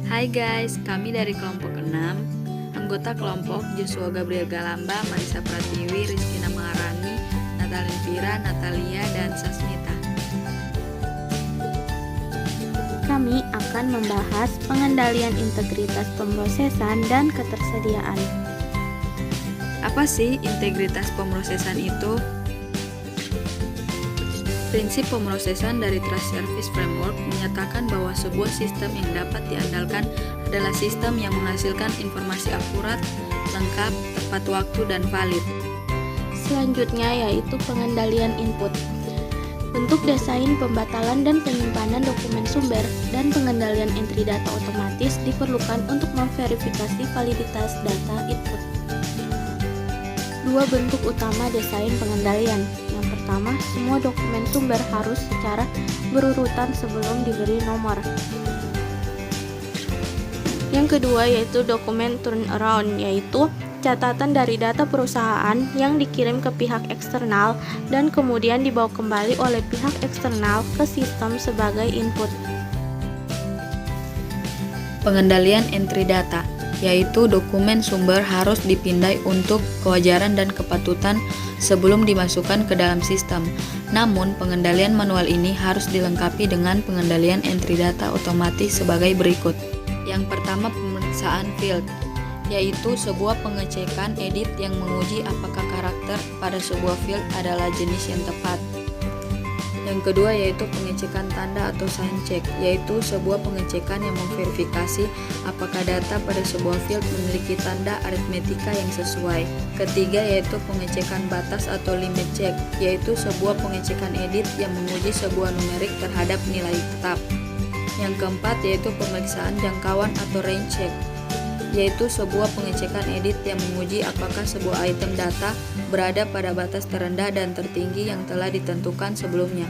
Hai guys, kami dari kelompok 6. Anggota kelompok Joshua Gabriel Galamba, Marisa Pratiwi, Rizkina Maharani, Natalin Vira, Natalia, dan Sasmita. Kami akan membahas pengendalian integritas pemrosesan dan ketersediaan. Apa sih integritas pemrosesan itu? Prinsip pemrosesan dari Trust Service Framework menyatakan bahwa sebuah sistem yang dapat diandalkan adalah sistem yang menghasilkan informasi akurat, lengkap, tepat waktu, dan valid. Selanjutnya yaitu pengendalian input. Bentuk desain pembatalan dan penyimpanan dokumen sumber dan pengendalian entry data otomatis diperlukan untuk memverifikasi validitas data input. Dua bentuk utama desain pengendalian. Yang pertama, semua dokumen sumber harus secara berurutan sebelum diberi nomor. Yang kedua yaitu dokumen turnaround, yaitu catatan dari data perusahaan yang dikirim ke pihak eksternal dan kemudian dibawa kembali oleh pihak eksternal ke sistem sebagai input. Pengendalian entry data, yaitu dokumen sumber harus dipindai untuk kewajaran dan kepatutan sebelum dimasukkan ke dalam sistem. Namun, pengendalian manual ini harus dilengkapi dengan pengendalian entry data otomatis sebagai berikut. Yang pertama, pemeriksaan field, yaitu sebuah pengecekan edit yang menguji apakah karakter pada sebuah field adalah jenis yang tepat. Yang kedua yaitu pengecekan tanda atau sign check, yaitu sebuah pengecekan yang memverifikasi apakah data pada sebuah field memiliki tanda aritmetika yang sesuai. Ketiga yaitu pengecekan batas atau limit check, yaitu sebuah pengecekan edit yang menguji sebuah numerik terhadap nilai tetap. Yang keempat yaitu pemeriksaan jangkauan atau range check, yaitu sebuah pengecekan edit yang menguji apakah sebuah item data berada pada batas terendah dan tertinggi yang telah ditentukan sebelumnya.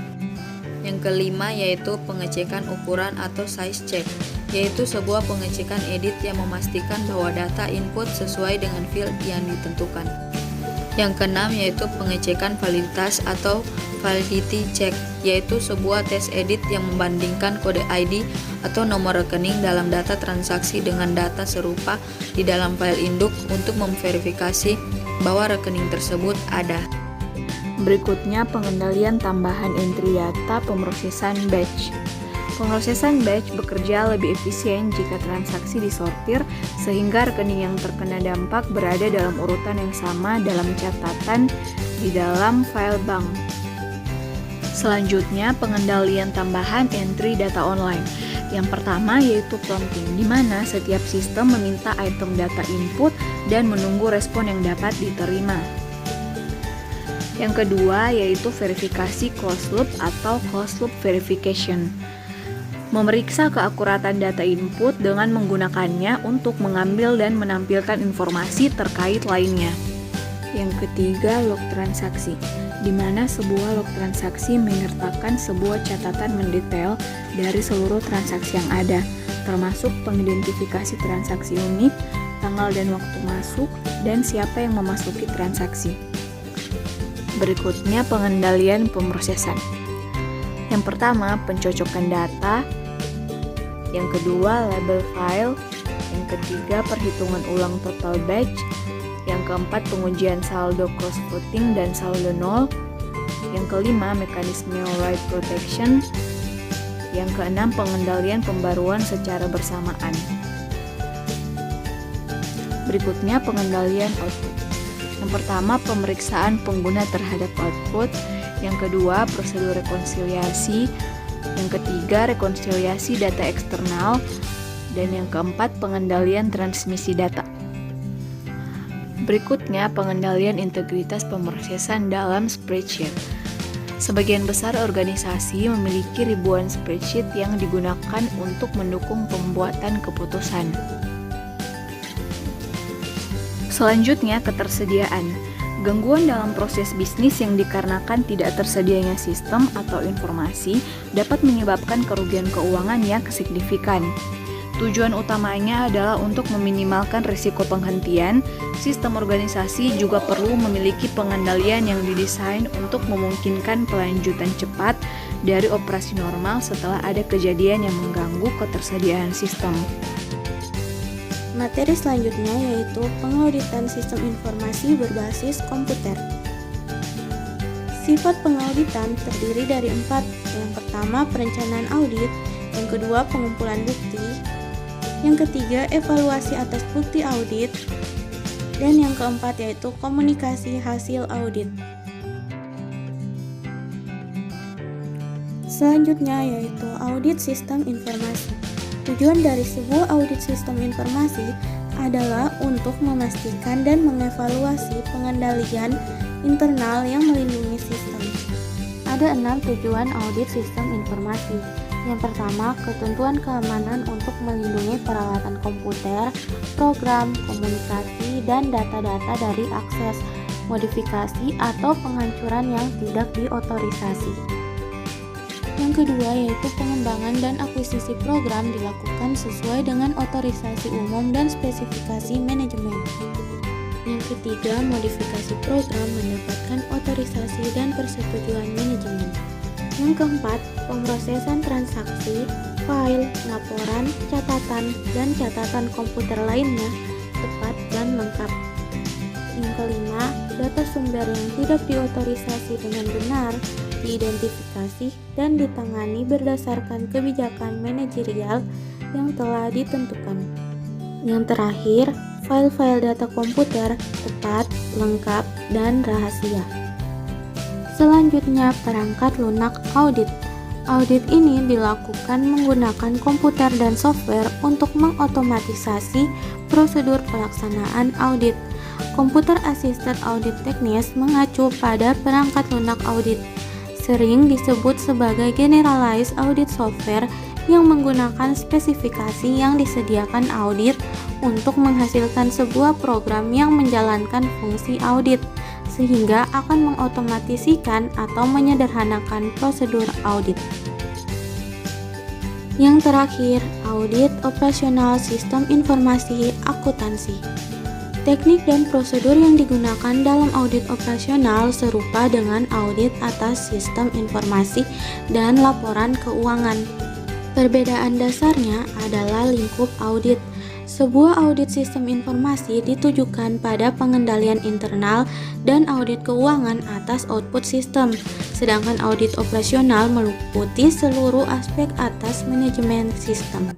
Yang kelima yaitu pengecekan ukuran atau size check, yaitu sebuah pengecekan edit yang memastikan bahwa data input sesuai dengan field yang ditentukan. Yang keenam yaitu pengecekan validitas atau validity check, yaitu sebuah tes edit yang membandingkan kode ID atau nomor rekening dalam data transaksi dengan data serupa di dalam file induk untuk memverifikasi bahwa rekening tersebut ada. Berikutnya pengendalian tambahan entry data pemrosesan batch. Pemrosesan batch bekerja lebih efisien jika transaksi disortir sehingga rekening yang terkena dampak berada dalam urutan yang sama dalam catatan di dalam file bank. Selanjutnya, pengendalian tambahan entry data online. Yang pertama yaitu prompting, di mana setiap sistem meminta item data input dan menunggu respon yang dapat diterima. Yang kedua yaitu verifikasi closed loop atau closed loop verification. Memeriksa keakuratan data input dengan menggunakannya untuk mengambil dan menampilkan informasi terkait lainnya. Yang ketiga, log transaksi, di mana sebuah log transaksi menyertakan sebuah catatan mendetail dari seluruh transaksi yang ada, termasuk pengidentifikasi transaksi unik, tanggal dan waktu masuk, dan siapa yang memasuki transaksi. Berikutnya, pengendalian pemrosesan. Yang pertama, pencocokan data. Yang kedua, label file. Yang ketiga, perhitungan ulang total batch. Yang keempat, pengujian saldo cross-voting dan saldo nol. Yang kelima, mekanisme write protection. Yang keenam, pengendalian pembaruan secara bersamaan. Berikutnya, pengendalian output. Yang pertama, pemeriksaan pengguna terhadap output. Yang kedua, prosedur rekonsiliasi. Yang ketiga, rekonsiliasi data eksternal. Dan yang keempat, pengendalian transmisi data. Berikutnya, pengendalian integritas pemrosesan dalam spreadsheet. Sebagian besar organisasi memiliki ribuan spreadsheet yang digunakan untuk mendukung pembuatan keputusan. Selanjutnya, ketersediaan. Gangguan dalam proses bisnis yang dikarenakan tidak tersedianya sistem atau informasi dapat menyebabkan kerugian keuangan yang signifikan. Tujuan utamanya adalah untuk meminimalkan risiko penghentian. Sistem organisasi juga perlu memiliki pengendalian yang didesain untuk memungkinkan pelanjutan cepat dari operasi normal setelah ada kejadian yang mengganggu ketersediaan sistem. Materi selanjutnya yaitu pengauditan sistem informasi berbasis komputer. Sifat pengauditan terdiri dari 4. Yang pertama, perencanaan audit. Yang kedua, pengumpulan bukti. Yang ketiga, evaluasi atas bukti audit. Dan yang keempat yaitu komunikasi hasil audit. Selanjutnya yaitu audit sistem informasi. Tujuan dari sebuah audit sistem informasi adalah untuk memastikan dan mengevaluasi pengendalian internal yang melindungi sistem. Ada 6 tujuan audit sistem informasi. Yang pertama, ketentuan keamanan untuk melindungi peralatan komputer, program, komunikasi, dan data-data dari akses, modifikasi, atau penghancuran yang tidak diotorisasi. Yang kedua yaitu pengembangan dan akuisisi program dilakukan sesuai dengan otorisasi umum dan spesifikasi manajemen. Yang ketiga, modifikasi program mendapatkan otorisasi dan persetujuan manajemen. Yang keempat, pemrosesan transaksi, file, laporan, catatan, dan catatan komputer lainnya tepat dan lengkap. Yang kelima, data sumber yang tidak diotorisasi dengan benar diidentifikasi dan ditangani berdasarkan kebijakan manajerial yang telah ditentukan. Yang terakhir, file-file data komputer tepat, lengkap, dan rahasia. Selanjutnya, perangkat lunak audit. Audit ini dilakukan menggunakan komputer dan software untuk mengotomatisasi prosedur pelaksanaan audit. Computer Assisted Audit Techniques mengacu pada perangkat lunak audit, sering disebut sebagai Generalized Audit Software yang menggunakan spesifikasi yang disediakan audit untuk menghasilkan sebuah program yang menjalankan fungsi audit, sehingga akan mengotomatiskan atau menyederhanakan prosedur audit. Yang terakhir, audit operasional sistem informasi akuntansi. Teknik dan prosedur yang digunakan dalam audit operasional serupa dengan audit atas sistem informasi dan laporan keuangan. Perbedaan dasarnya adalah lingkup audit. Sebuah audit sistem informasi ditujukan pada pengendalian internal dan audit keuangan atas output sistem, sedangkan audit operasional meliputi seluruh aspek atas manajemen sistem.